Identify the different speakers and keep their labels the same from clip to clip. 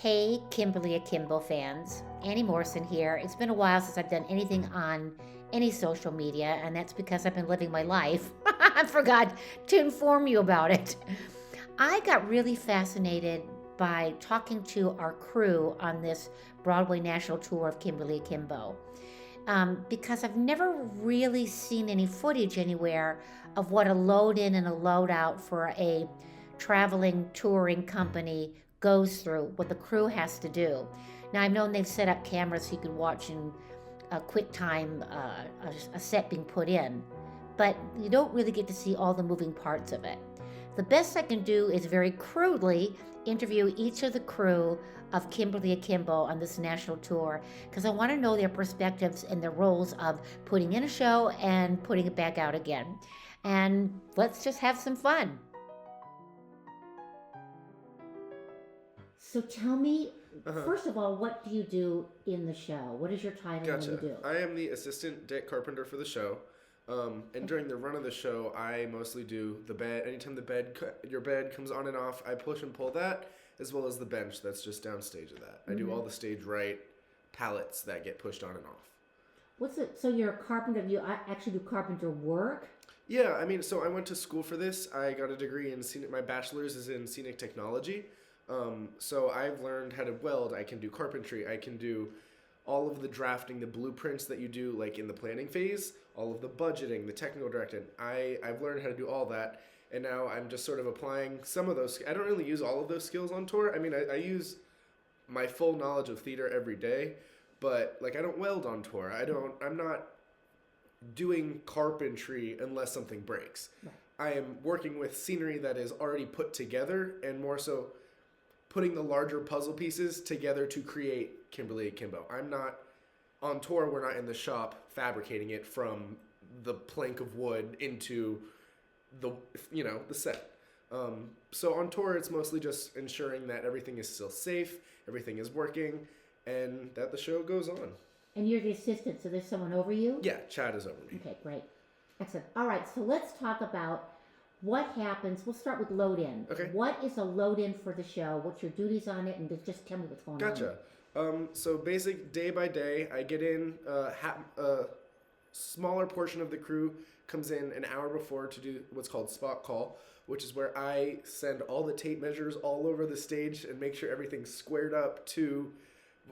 Speaker 1: Hey, Kimberly Akimbo fans. Annie Morrison here. It's been a while since I've done anything on any social media, and that's because I've been living my life. I forgot to inform you about it. I got really fascinated by talking to our crew on this Broadway national tour of Kimberly Akimbo because I've never really seen any footage anywhere of what a load in and a load out for a traveling touring company goes through, what the crew has to do. Now, I've known they've set up cameras so you can watch in a quick time a set being put in, but you don't really get to see all the moving parts of it. The best I can do is very crudely interview each of the crew of Kimberly Akimbo on this national tour because I want to know their perspectives and their roles of putting in a show and putting it back out again. And let's just have some fun. So tell me, first of all, what do you do in the show? What is your title?
Speaker 2: Gotcha.
Speaker 1: What do you do?
Speaker 2: I am the Assistant Deck Carpenter for the show. And during the run of the show, I mostly do the bed. Anytime your bed comes on and off, I push and pull that, as well as the bench that's just downstage of that. I do all the stage right pallets that get pushed on and off.
Speaker 1: What's it? So you're a carpenter. You actually do carpenter work?
Speaker 2: Yeah, I mean, so I went to school for this. I got a degree in scenic. My bachelor's is in scenic technology. So I've learned how to weld. I can do carpentry. I can do all of the drafting, the blueprints that you do like in the planning phase, all of the budgeting, the technical directing. I've learned how to do all that, and now I'm just sort of applying some of those. I don't really use all of those skills on tour. I mean, I use my full knowledge of theater every day, but like I don't weld on tour. I'm not doing carpentry unless something breaks.
Speaker 1: Right.
Speaker 2: I am working with scenery that is already put together, and more so putting the larger puzzle pieces together to create Kimberly Akimbo. I'm not on tour. We're not in the shop fabricating it from the plank of wood into the set. So on tour, it's mostly just ensuring that everything is still safe, everything is working, and that the show goes on.
Speaker 1: And you're the assistant, so there's someone over you?
Speaker 2: Yeah, Chad is over me.
Speaker 1: Okay, great. Excellent. All right, so let's talk about what happens. We'll start with load in.
Speaker 2: Okay.
Speaker 1: What is a load in for the show? What's your duties on it? And just tell me what's going on.
Speaker 2: Gotcha. So basic day by day, I get in, a smaller portion of the crew comes in an hour before to do what's called spot call, which is where I send all the tape measures all over the stage and make sure everything's squared up to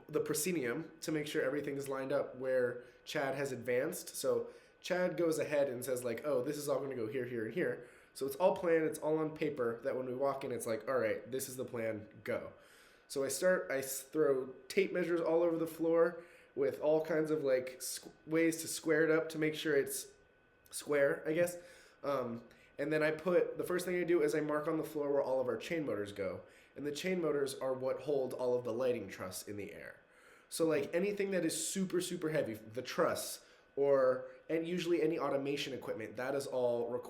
Speaker 2: the proscenium to make sure everything's lined up where Chad has advanced. So Chad goes ahead and says like, oh, this is all going to go here, here, and here. So it's all planned, it's all on paper, that when we walk in, it's like, all right, this is the plan, go. So I throw tape measures all over the floor with all kinds of like ways to square it up to make sure it's square, I guess. And then the first thing I do is I mark on the floor where all of our chain motors go. And the chain motors are what hold all of the lighting truss in the air. So like anything that is super, super heavy, the truss, and usually any automation equipment, that is all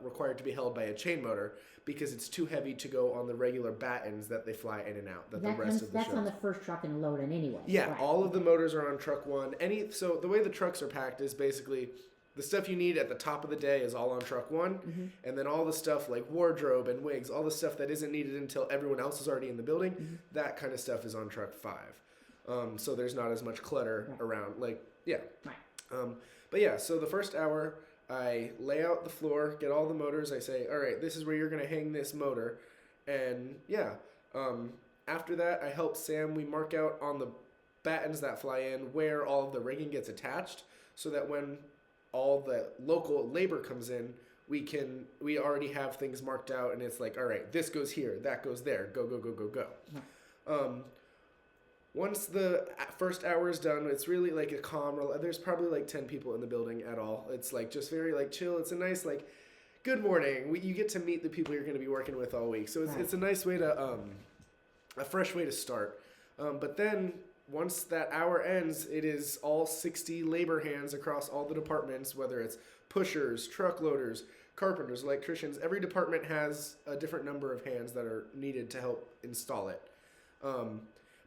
Speaker 2: required to be held by a chain motor because it's too heavy to go on the regular battens that they fly in and out.
Speaker 1: That's on the first truck and load in anyway.
Speaker 2: Yeah,
Speaker 1: right.
Speaker 2: All of the motors are on truck one. So the way the trucks are packed is basically the stuff you need at the top of the day is all on truck one, and then all the stuff like wardrobe and wigs, all the stuff that isn't needed until everyone else is already in the building, that kind of stuff is on truck 5. So there's not as much clutter around. Right. But yeah, so the first hour, I lay out the floor, get all the motors. I say, all right, this is where you're going to hang this motor. And yeah, after that, I help Sam. We mark out on the battens that fly in where all of the rigging gets attached so that when all the local labor comes in, we already have things marked out. And it's like, all right, this goes here, that goes there, go, go, go, go, go. Once the first hour is done, it's really like a calm. There's probably like 10 people in the building at all. It's like just very like chill. It's a nice like, good morning. You get to meet the people you're going to be working with all week. So it's a nice way to, a fresh way to start. But then once that hour ends, it is all 60 labor hands across all the departments, whether it's pushers, truck loaders, carpenters, electricians. Every department has a different number of hands that are needed to help install it.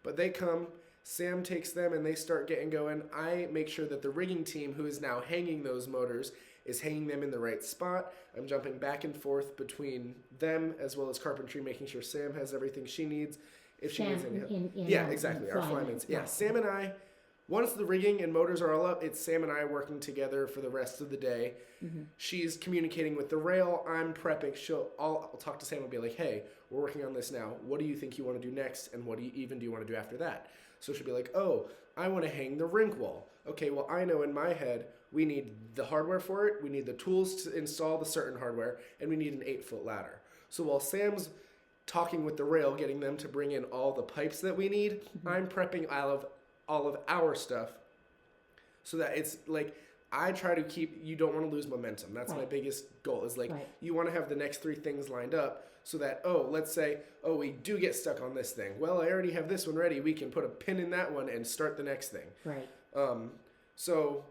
Speaker 2: But they come, Sam takes them, and they start getting going. I make sure that the rigging team, who is now hanging those motors, is hanging them in the right spot. I'm jumping back and forth between them as well as carpentry, making sure Sam has everything she needs. if she needs any help.
Speaker 1: In
Speaker 2: Yeah, exactly. Our flymen. Yeah, Sam and I. Once the rigging and motors are all up, it's Sam and I working together for the rest of the day. Mm-hmm. She's communicating with the rail. I'm prepping. I'll talk to Sam and be like, hey, we're working on this now. What do you think you want to do next? And what do you want to do after that? So she'll be like, oh, I want to hang the rink wall. Okay, well, I know in my head we need the hardware for it. We need the tools to install the certain hardware. And we need an 8-foot ladder. So while Sam's talking with the rail, getting them to bring in all the pipes that we need, mm-hmm. I'm prepping all of our stuff so that it's like I try to keep, you don't want to lose momentum. That's my biggest goal is like you want to have the next 3 things lined up so that, let's say, we do get stuck on this thing. Well, I already have this one ready. We can put a pin in that one and start the next thing.
Speaker 1: Right.
Speaker 2: So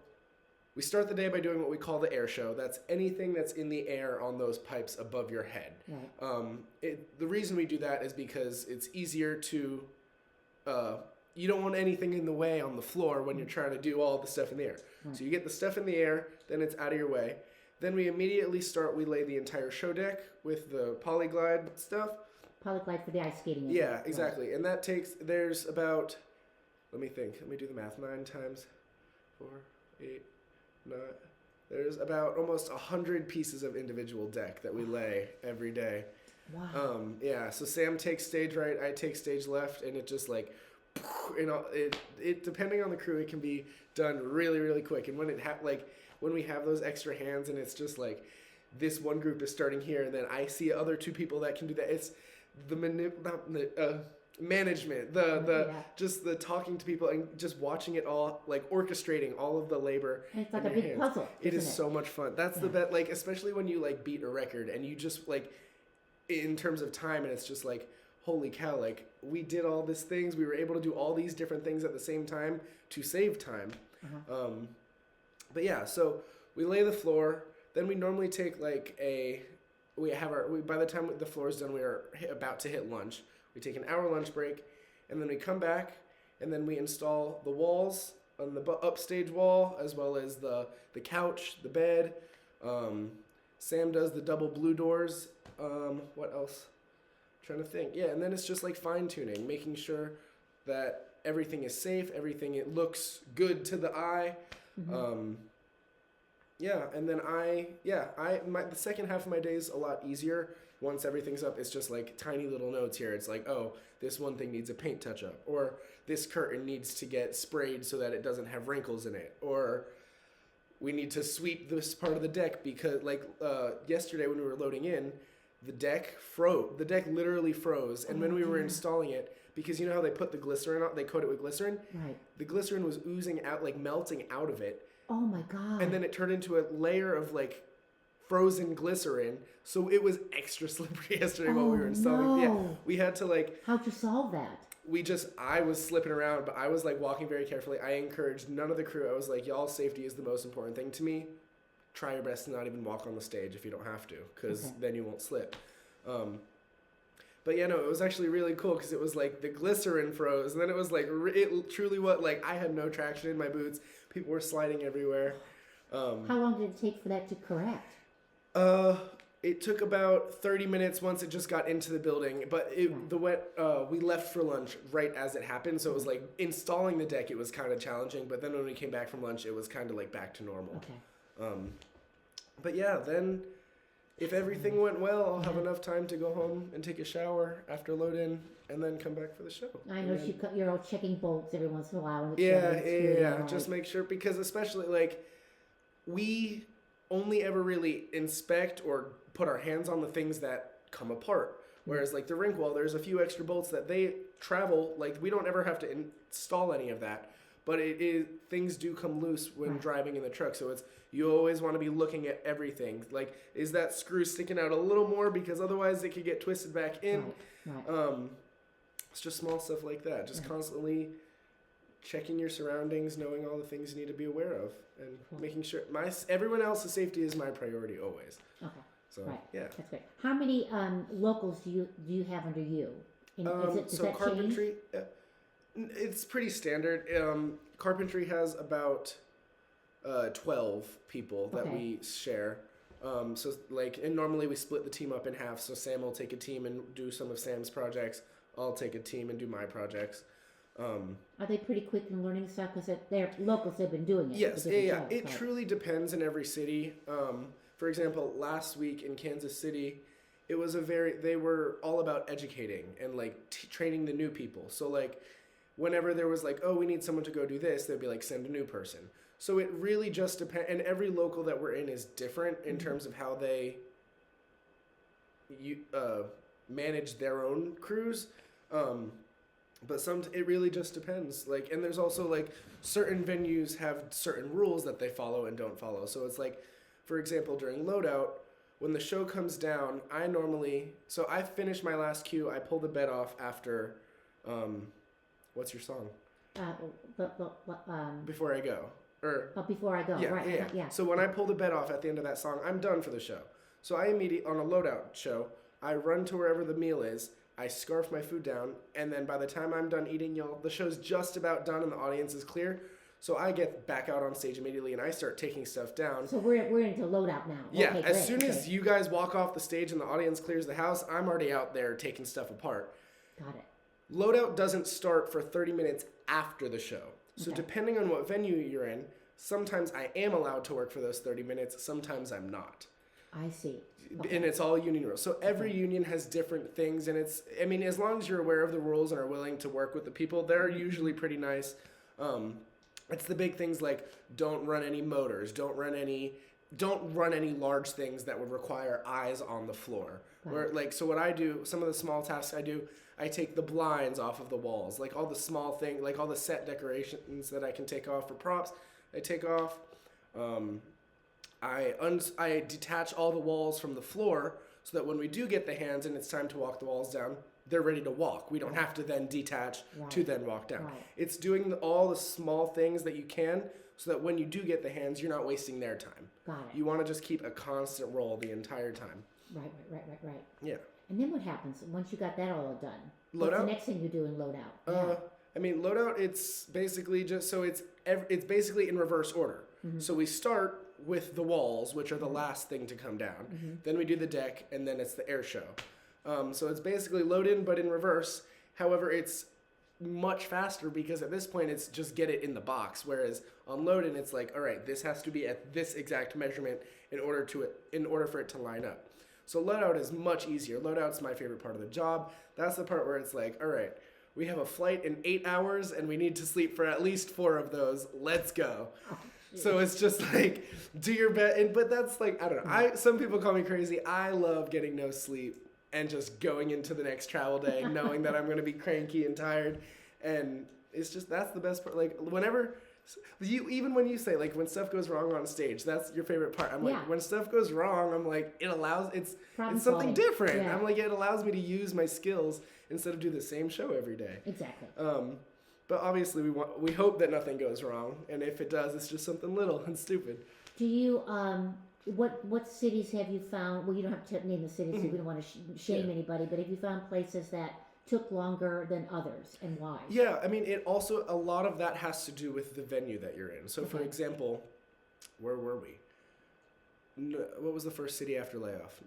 Speaker 2: we start the day by doing what we call the air show. That's anything that's in the air on those pipes above your head. Right. The reason we do that is because it's easier to, you don't want anything in the way on the floor when you're trying to do all the stuff in the air. Right. So you get the stuff in the air, then it's out of your way. Then we immediately we lay the entire show deck with the polyglide stuff.
Speaker 1: Polyglide for the ice skating.
Speaker 2: Yeah, exactly. Right. And that there's about, let me do the math, 9 times 4, 8, 9. There's about almost 100 pieces of individual deck that we lay every day. Wow. So Sam takes stage right, I take stage left, and it just like, it depending on the crew, it can be done really, really quick. And when when we have those extra hands and it's just like this one group is starting here and then I see other 2 people that can do that. It's the management, just the talking to people and just watching it all, like orchestrating all of the labor.
Speaker 1: And it's like a big puzzle.
Speaker 2: It is so much fun. That's the bet. Like, especially when you like beat a record and you just like, in terms of time, and it's just like, holy cow, like we did all these things. We were able to do all these different things at the same time to save time. Uh-huh. But yeah, so we lay the floor. Then we normally take like by the time the floor is done, we are about to hit lunch. We take an hour lunch break, and then we come back, and then we install the walls on the upstage wall, as well as the couch, the bed. Sam does the double blue doors. What else? Trying to think. Yeah, and then it's just like fine tuning, making sure that everything is safe, it looks good to the eye. Mm-hmm. And then the second half of my day is a lot easier. Once everything's up, it's just like tiny little notes here. It's like, this one thing needs a paint touch up, or this curtain needs to get sprayed so that it doesn't have wrinkles in it, or we need to sweep this part of the deck because yesterday when we were loading in, the deck froze. The deck literally froze. And when we were installing it, because you know how they put the glycerin on, they coat it with glycerin? Right. The glycerin was oozing out, like melting out of it.
Speaker 1: Oh my God.
Speaker 2: And then it turned into a layer of like frozen glycerin. So it was extra slippery yesterday while we were installing. No. Yeah. We had to like.
Speaker 1: How'd you solve that?
Speaker 2: I was slipping around, but I was like walking very carefully. I encouraged none of the crew. I was like, y'all's safety is the most important thing to me. Try your best to not even walk on the stage if you don't have to, because then you won't slip. But yeah, no, it was actually really cool because it was like the glycerin froze, and then it was like it truly I had no traction in my boots. People were sliding everywhere.
Speaker 1: How long did it take for that to correct?
Speaker 2: It took about 30 minutes once it just got into the building, but we left for lunch right as it happened, so it was like installing the deck. It was kind of challenging, but then when we came back from lunch, it was kind of like back to normal. Okay. But yeah, then if everything went well, I'll have enough time to go home and take a shower after load in and then come back for the show.
Speaker 1: I know you're all checking bolts every once in a while.
Speaker 2: Yeah. Just make sure, because especially like we only ever really inspect or put our hands on the things that come apart. Whereas like the rink wall, there's a few extra bolts that they travel, like we don't ever have to install any of that. But things do come loose when driving in the truck, so you always want to be looking at everything. Like, is that screw sticking out a little more, because otherwise it could get twisted back in. Right. It's just small stuff like that. Just constantly checking your surroundings, knowing all the things you need to be aware of, and making sure everyone else's safety is my priority always. Okay. So yeah,
Speaker 1: that's great. How many locals do you have under you? Does that
Speaker 2: carpentry.
Speaker 1: Change?
Speaker 2: It's pretty standard. Carpentry has about 12 people that we share. And normally we split the team up in half. So Sam will take a team and do some of Sam's projects. I'll take a team and do my projects.
Speaker 1: Are they pretty quick in learning stuff? Because they're locals, they've been doing it.
Speaker 2: Yes, yeah. It truly depends in every city. For example, last week in Kansas City, they were all about educating and like training the new people. So like whenever there was like, oh, we need someone to go do this, they'd be like, send a new person. So it really just depends. And every local that we're in is different in terms of how they manage their own crews. But it really just depends. Like, and there's also like certain venues have certain rules that they follow and don't follow. So it's like, for example, during loadout, when the show comes down, I finish my last cue, I pull the bed off after, what's your song? Before I Go.
Speaker 1: Before I Go,
Speaker 2: yeah,
Speaker 1: right.
Speaker 2: Yeah. So when I pull the bed off at the end of that song, I'm done for the show. So I immediately, on a loadout show, I run to wherever the meal is, I scarf my food down, and then by the time I'm done eating, the show's just about done and the audience is clear. So I get back out on stage immediately and I start taking stuff down.
Speaker 1: So we're into loadout now.
Speaker 2: Yeah,
Speaker 1: okay,
Speaker 2: as soon as you guys walk off the stage and the audience clears the house, I'm already out there taking stuff apart.
Speaker 1: Got it.
Speaker 2: Loadout doesn't start for 30 minutes after the show. So depending on what venue you're in, sometimes I am allowed to work for those 30 minutes, sometimes I'm not.
Speaker 1: I see.
Speaker 2: Okay. And it's all union rules. So every union has different things, and as long as you're aware of the rules and are willing to work with the people, they're usually pretty nice. It's the big things like don't run any motors, don't run any large things that would require eyes on the floor. Right. So what I do, some of the small tasks I do, I take the blinds off of the walls, like all the small things, like all the set decorations that I can take off for props, I take off. I detach all the walls from the floor so that when we do get the hands and it's time to walk the walls down, they're ready to walk. We don't have to then detach to then walk down. Right. It's doing all the small things that you can so that when you do get the hands, you're not wasting their time. Got it. You want to just keep a constant roll the entire time. Right.
Speaker 1: Yeah. And then what happens once you got that all done?
Speaker 2: Loadout?
Speaker 1: What's the next thing you do in loadout?
Speaker 2: Loadout, it's basically it's basically in reverse order. Mm-hmm. So we start with the walls, which are the last thing to come down. Mm-hmm. Then we do the deck, and then it's the air show. So it's basically load in, but in reverse. However, it's much faster because at this point, it's just get it in the box. Whereas on load in, it's like, all right, this has to be at this exact measurement in order for it to line up. So loadout is much easier. Loadout's my favorite part of the job. That's the part where it's like, all right, we have a flight in 8 hours, and we need to sleep for at least 4 of those. Let's go. So it's just like, do your best. But that's like, I don't know. Some people call me crazy. I love getting no sleep and just going into the next travel day knowing that I'm going to be cranky and tired. And it's just, that's the best part. Like, whenever, even when you say, like, when stuff goes wrong on stage, that's your favorite part. I'm like, when stuff goes wrong, I'm like, it's something different. Yeah. I'm like, it allows me to use my skills instead of do the same show every day.
Speaker 1: Exactly.
Speaker 2: But obviously we hope that nothing goes wrong, and if it does, it's just something little and stupid.
Speaker 1: Do you what cities have you found? Well, you don't have to name the cities, so we don't want to shame anybody. But have you found places that took longer than others, and why? Yeah, I mean, it also a lot of that has to do with the venue that you're in. So, for example, where were we? What was the first city after layoff?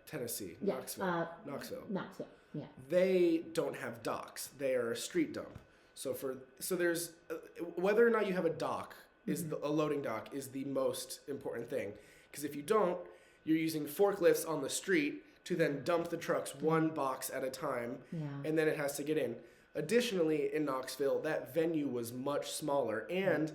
Speaker 1: Tennessee, Knoxville. Knoxville. Yeah.
Speaker 2: They don't have docks. They are a street dump. So there's whether or not you have a dock a loading dock is the most important thing, because if you don't, you're using forklifts on the street to then dump the trucks one box at a time, and then it has to get in. Additionally, in Knoxville, that venue was much smaller, and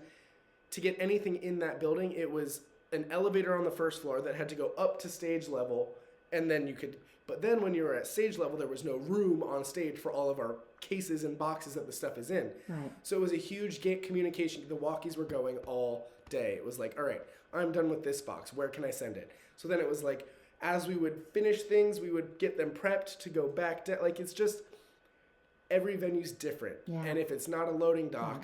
Speaker 2: to get anything in that building, it was an elevator on the first floor that had to go up to stage level, and then you could. But then when you were at stage level, there was no room on stage for all of our cases and boxes that the stuff is in. Right. So it was a huge communication. The walkies were going all day. It was like, all right, I'm done with this box. Where can I send it? So then it was like, as we would finish things, we would get them prepped to go back down. Like, it's just, every venue's different. Yeah. And if it's not a loading dock,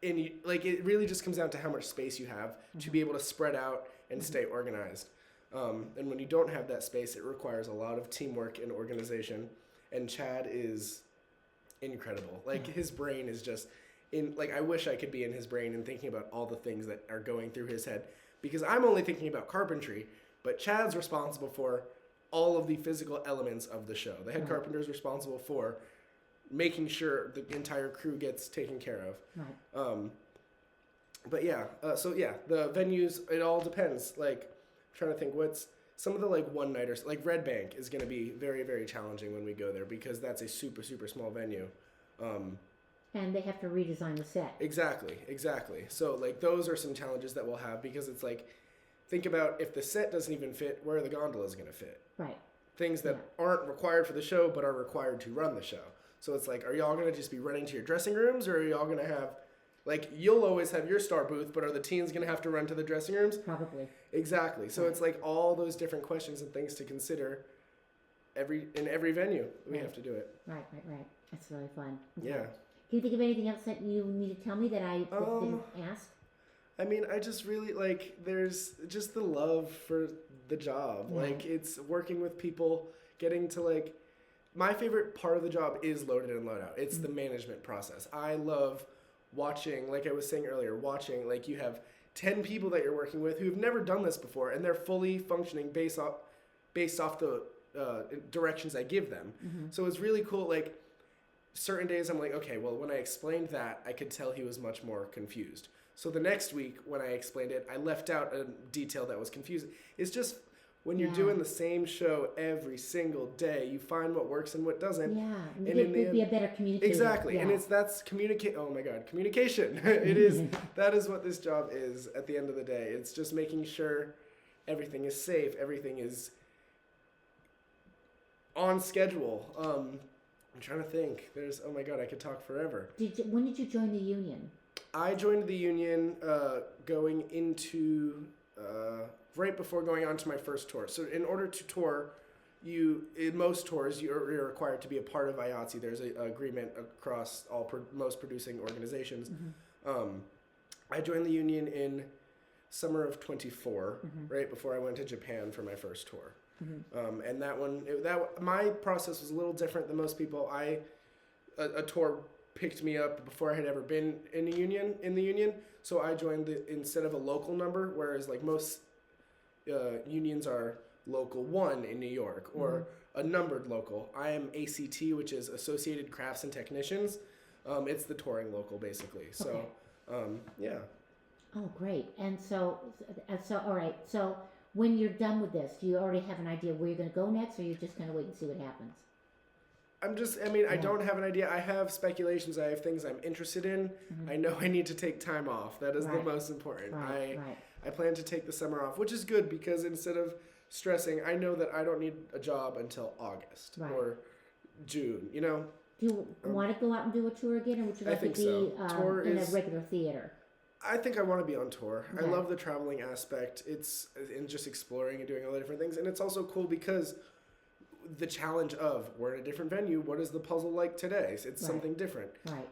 Speaker 2: and it really just comes down to how much space you have to be able to spread out and stay organized. And when you don't have that space, it requires a lot of teamwork and organization. And Chad is incredible. Like, his brain is just I wish I could be in his brain and thinking about all the things that are going through his head, because I'm only thinking about carpentry, but Chad's responsible for all of the physical elements of the show. The head carpenter is responsible for making sure the entire crew gets taken care of.
Speaker 1: Right.
Speaker 2: But yeah, the venues, it all depends. Like, I'm trying to think what's some of the like one-nighters, like Red Bank is going to be very, very challenging when we go there because that's a super, super small venue.
Speaker 1: And they have to redesign the set.
Speaker 2: Exactly. So like those are some challenges that we'll have because it's like, think about if the set doesn't even fit, where are the gondolas going to fit?
Speaker 1: Right.
Speaker 2: Things that aren't required for the show but are required to run the show. So it's like, are y'all going to just be running to your dressing rooms, or are y'all going to have, like, you'll always have your star booth, but are the teens going to have to run to the dressing rooms?
Speaker 1: Probably.
Speaker 2: Exactly. So it's like all those different questions and things to consider in every venue. We have to do it.
Speaker 1: Right. That's really fun. Okay.
Speaker 2: Yeah.
Speaker 1: Can you think of anything else that you need to tell me that I didn't ask?
Speaker 2: I mean, I just really, like, there's just the love for the job.
Speaker 1: Yeah.
Speaker 2: Like, it's working with people, getting to, like, my favorite part of the job is load in and load out. It's the management process. I love watching, like I was saying earlier, like, you have 10 people that you're working with who've never done this before, and they're fully functioning based off the directions I give them. Mm-hmm. So it's really cool, like, certain days I'm like, okay, well, when I explained that, I could tell he was much more confused. So the next week, when I explained it, I left out a detail that was confusing. It's just, when you're doing the same show every single day, you find what works and what doesn't.
Speaker 1: Yeah, and be a better communicator.
Speaker 2: Exactly,
Speaker 1: yeah.
Speaker 2: And that's oh my God, communication. It is, that is what this job is at the end of the day. It's just making sure everything is safe, everything is on schedule. I'm trying to think. Oh my God, I could talk forever.
Speaker 1: When did you join the union?
Speaker 2: I joined the union going into right before going on to my first tour. So in order to tour, in most tours you're required to be a part of IATSE. There's an agreement across most producing organizations. Mm-hmm. I joined the union in summer of 24, right before I went to Japan for my first tour. Mm-hmm. And my process was a little different than most people. A tour picked me up before I had ever been in the union. So I joined instead of a local number, whereas like most unions are local 1 in New York or a numbered local. I am ACT, which is Associated Crafts and Technicians. It's the touring local basically. So, yeah.
Speaker 1: Oh, great. And so all right. So when you're done with this, do you already have an idea where you're going to go next, or you're just going to wait and see what happens?
Speaker 2: I don't have an idea. I have speculations. I have things I'm interested in. Mm-hmm. I know I need to take time off. That is the most important. I plan to take the summer off, which is good because instead of stressing, I know that I don't need a job until August or June, you know?
Speaker 1: Do you want to go out and do a tour again, or would you like to be in a regular theater?
Speaker 2: I think I want to be on tour.
Speaker 1: Okay.
Speaker 2: I love the traveling aspect. It's in just exploring and doing all the different things. And it's also cool because the challenge of we're in a different venue. What is the puzzle like today? It's something different.
Speaker 1: Right.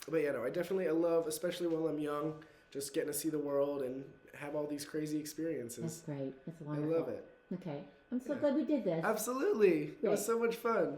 Speaker 2: But yeah, no, I love, especially while I'm young, just getting to see the world and have all these crazy experiences.
Speaker 1: That's great. That's wonderful.
Speaker 2: I love it.
Speaker 1: Okay. I'm so glad we did this.
Speaker 2: Absolutely. It was so much fun.